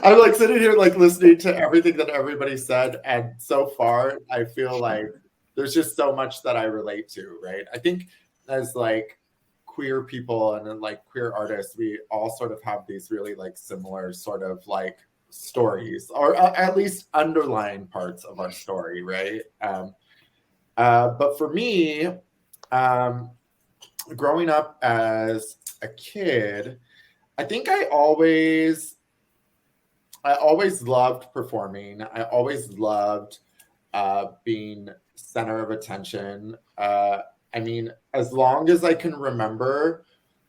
I'm like sitting here like listening to everything that everybody said, and so far I feel like there's just so much that I relate to, right? I think as like queer people and then like queer artists, we all sort of have these really like similar sort of like stories, or at least underlying parts of our story, right? But for me, um, growing up as a kid, I think I always loved performing. I always loved being center of attention. I mean, as long as I can remember.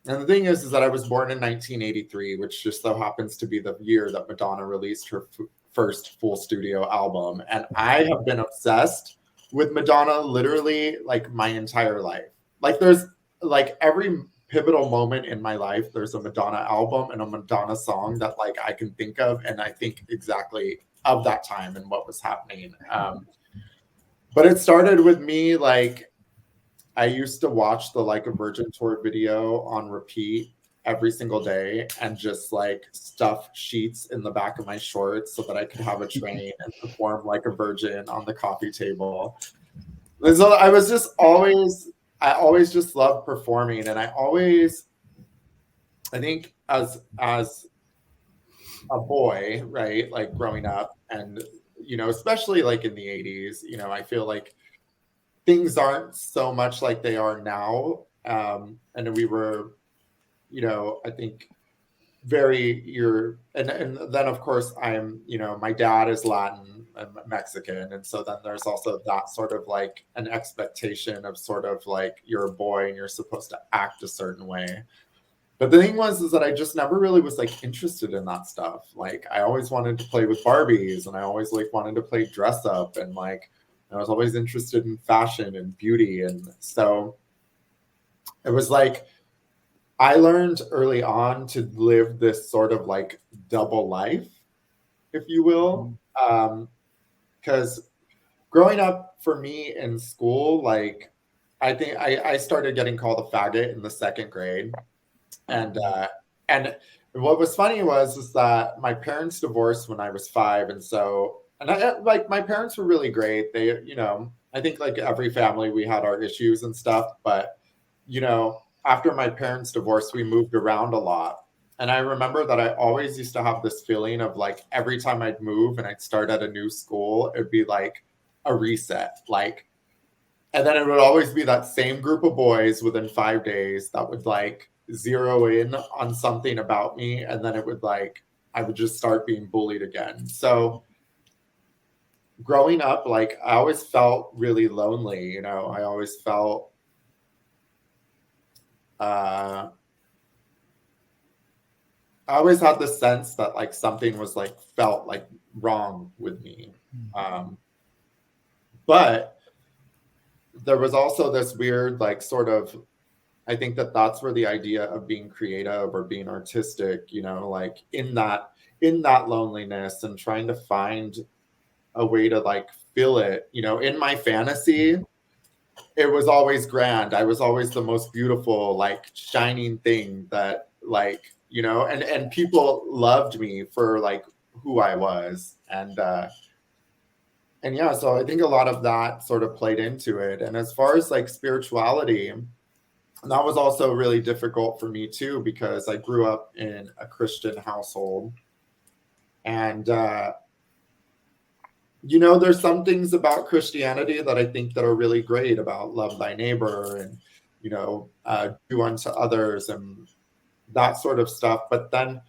And the thing is that I was born in 1983, which just so happens to be the year that Madonna released her first full studio album. And I have been obsessed with Madonna literally like my entire life. Like there's like every pivotal moment in my life, there's a Madonna album and a Madonna song that like I can think of, and I think exactly of that time and what was happening. But it started with me like I used to watch the Like a Virgin tour video on repeat every single day and just like stuff sheets in the back of my shorts so that I could have a train and perform like a virgin on the coffee table. And so I always just loved performing, and I think as a boy, right, like growing up, and especially like in the 80s, I feel like things aren't so much like they are now. And we were, I think and then of course my dad is Latin and Mexican. And so then there's also that sort of like an expectation of sort of like you're a boy and you're supposed to act a certain way. But the thing is that I just never really was like interested in that stuff. Like I always wanted to play with Barbies, and I always like wanted to play dress up, and like I was always interested in fashion and beauty. And so it was like I learned early on to live this sort of like double life, if you will. Because growing up for me in school, like I think I started getting called a faggot in the second grade. And what was funny is that my parents divorced when I was 5, and so I like my parents were really great. They, I think like every family we had our issues and stuff, but after my parents divorced, we moved around a lot. And I remember that I always used to have this feeling of like every time I'd move and I'd start at a new school, it'd be like a reset, like, and then it would always be that same group of boys within 5 days that would like zero in on something about me, and then it would like I would just start being bullied again. So growing up, like I always felt really lonely. I always felt I always had the sense that like something was like felt like wrong with me. But there was also this weird like sort of, I think that that's where the idea of being creative or being artistic, like in that loneliness and trying to find a way to like fill it, in my fantasy, it was always grand. I was always the most beautiful, like shining thing that like, and people loved me for like who I was. And yeah, so I think a lot of that sort of played into it. And as far as like spirituality, that was also really difficult for me too, because I grew up in a Christian household. And, there's some things about Christianity that I think that are really great about love thy neighbor and, do unto others and that sort of stuff. But then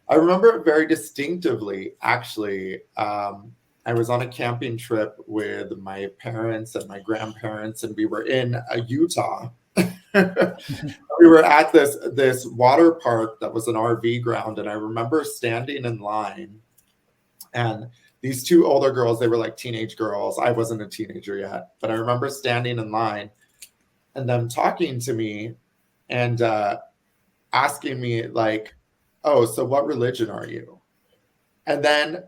I remember it very distinctively, actually. I was on a camping trip with my parents and my grandparents, and we were in Utah. We were at this water park that was an RV ground, and I remember standing in line, and these two older girls, they were like teenage girls. I wasn't a teenager yet, but I remember standing in line and them talking to me and asking me like, "Oh, so what religion are you?" And then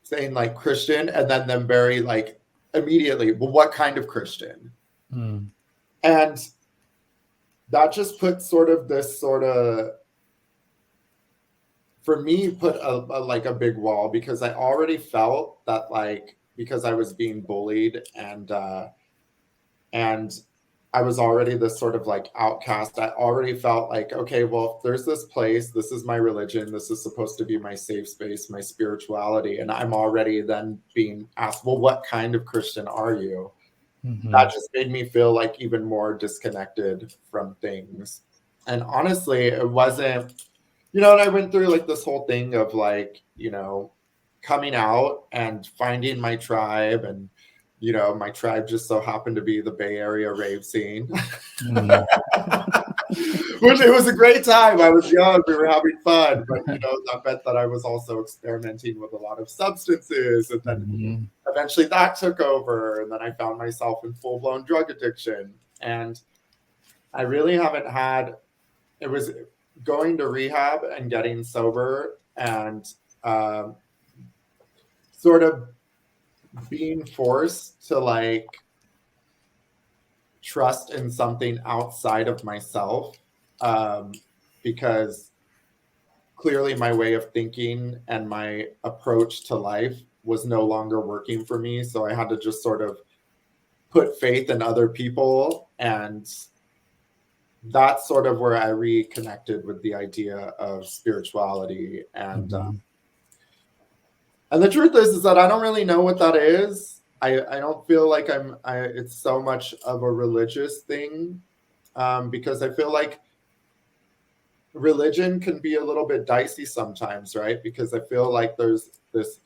saying like Christian, and then them very like immediately, "Well, what kind of Christian?" And that just put sort of this sort of for me, put like a big wall, because I already felt that, like, because I was being bullied, and I was already this sort of like outcast. I already felt like, okay, well, if there's this place, this is my religion, this is supposed to be my safe space, my spirituality, and I'm already then being asked, well, what kind of Christian are you? That just made me feel like even more disconnected from things. And honestly, it wasn't, and I went through like this whole thing of like, coming out and finding my tribe. And, my tribe just so happened to be the Bay Area rave scene. Which, it was a great time. I was young, we were having fun, but that meant that I was also experimenting with a lot of substances, and then eventually that took over, and then I found myself in full-blown drug addiction. And I really haven't had, it was going to rehab and getting sober, and sort of being forced to like trust in something outside of myself, because clearly my way of thinking and my approach to life was no longer working for me. So I had to just sort of put faith in other people. And that's sort of where I reconnected with the idea of spirituality. And and the truth is that I don't really know what that is. I don't feel like it's so much of a religious thing, because I feel like religion can be a little bit dicey sometimes, right? Because I feel like there's this,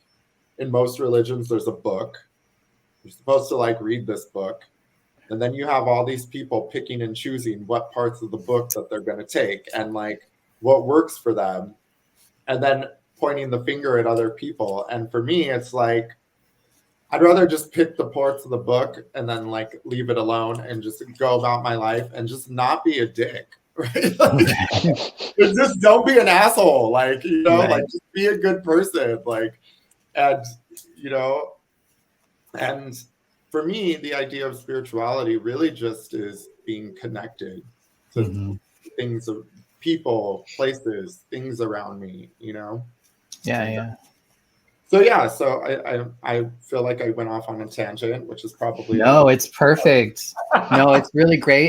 in most religions, there's a book. You're supposed to like read this book. And then you have all these people picking and choosing what parts of the book that they're going to take and like what works for them. And then pointing the finger at other people. And for me, it's like, I'd rather just pick the parts of the book and then like leave it alone and just go about my life and just not be a dick. Right? Like, just don't be an asshole. Like, like just be a good person. Like, and, and for me, the idea of spirituality really just is being connected to things, of people, places, things around me, Yeah. So yeah, so I feel like I went off on a tangent, which is probably no, it's perfect. No, it's really great.